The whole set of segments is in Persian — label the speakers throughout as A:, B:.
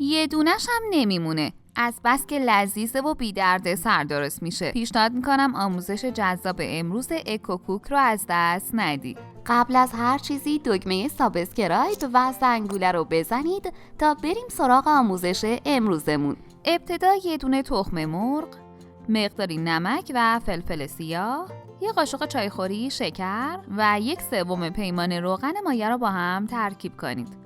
A: یه دونش هم نمیمونه. از بس که لذیذه و بی درد سر درست میشه. پیشنهاد میکنم آموزش جذاب امروز اکوکوک رو از دست ندید.
B: قبل از هر چیزی دکمه سابسکرایب و زنگوله رو بزنید تا بریم سراغ آموزش امروزمون.
A: ابتدا یه دونه تخم مرغ، مقداری نمک و فلفل سیاه، یه قاشق چایخوری شکر و 1/3 پیمانه روغن مایه رو با هم ترکیب کنید.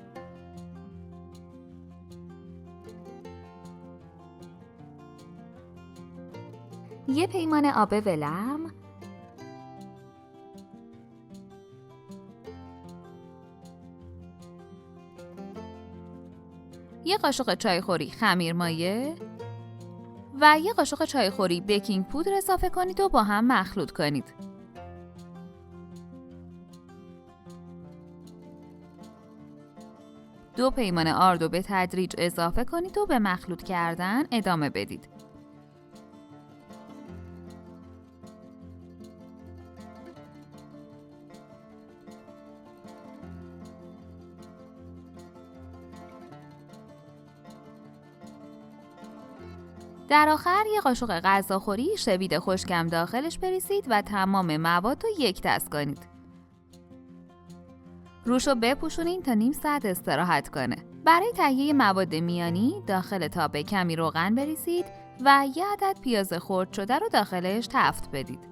A: یه پیمانه آب ولرم، یه قاشق چایخوری خمیر مایه و یه قاشق چایخوری بیکینگ پودر اضافه کنید و با هم مخلوط کنید. دو پیمانه آرد رو به تدریج اضافه کنید و به مخلوط کردن ادامه بدید. در آخر یه قاشق غذاخوری شوید خشکم داخلش بریزید و تمام مواد رو یک دست کنید. روشو بپوشونین تا نیم ساعت استراحت کنه. برای تهیه مواد میانی داخل تابه کمی روغن بریزید و یه عدد پیاز خرد شده رو داخلش تفت بدید.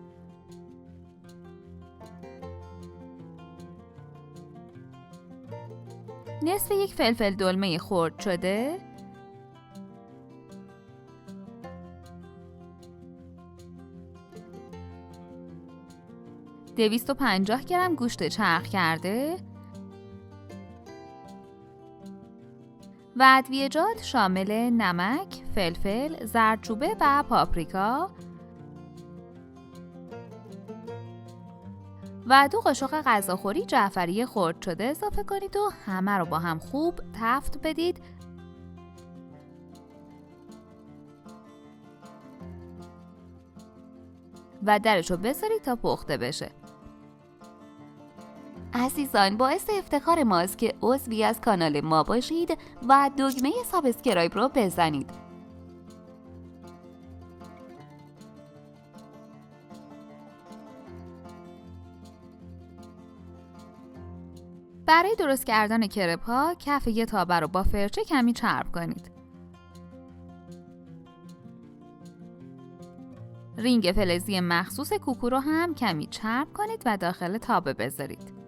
A: نصف یک فلفل دلمه خرد شده، 250 گرم گوشت چرخ کرده و ادویه‌جات شامل نمک، فلفل، زردچوبه و پاپریکا و 2 قاشق غذاخوری جعفری خرد شده اضافه کنید و همه رو با هم خوب تفت بدید و درشو بذارید تا پخته بشه.
B: عزیزان، باعث افتخار ماست که عضوی از کانال ما باشید و دکمه سابسکرایب رو بزنید.
A: برای درست کردن کرپ‌ها کف یه تابه رو با فرچه کمی چرب کنید. رینگ فلزی مخصوص کوکو رو هم کمی چرب کنید و داخل تابه بذارید.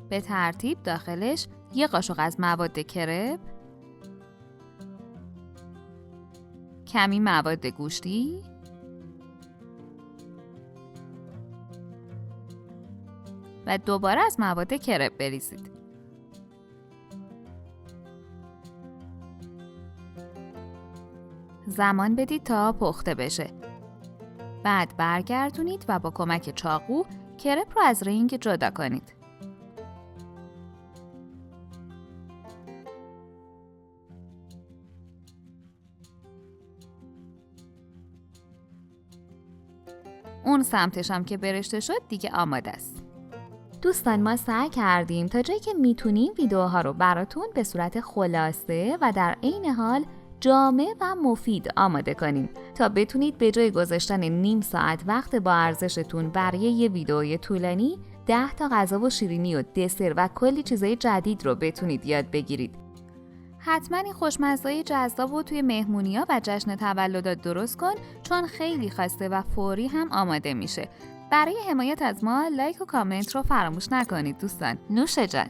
A: به ترتیب داخلش یه قاشق از مواد کرپ، کمی مواد گوشتی و دوباره از مواد کرپ بریزید. زمان بدید تا پخته بشه. بعد برگردونید و با کمک چاقو کرپ رو از رینگ جدا کنید. اون سمتش هم که برشته شد دیگه آماده است. دوستان، ما سعی کردیم تا جایی که میتونیم ویدیوها رو براتون به صورت خلاصه و در عین حال جامع و مفید آماده کنیم تا بتونید به جای گذاشتن نیم ساعت وقت با ارزشتون برای یه ویدیوی طولانی 10 تا غذا و شیرینی و دسر و کلی چیزای جدید رو بتونید یاد بگیرید. حتما این خوشمزه‌های جذاب رو توی مهمونی‌ها و جشن تولدات درست کن، چون خیلی خسته و فوری هم آماده میشه. برای حمایت از ما لایک و کامنت رو فراموش نکنید دوستان. نوش جان.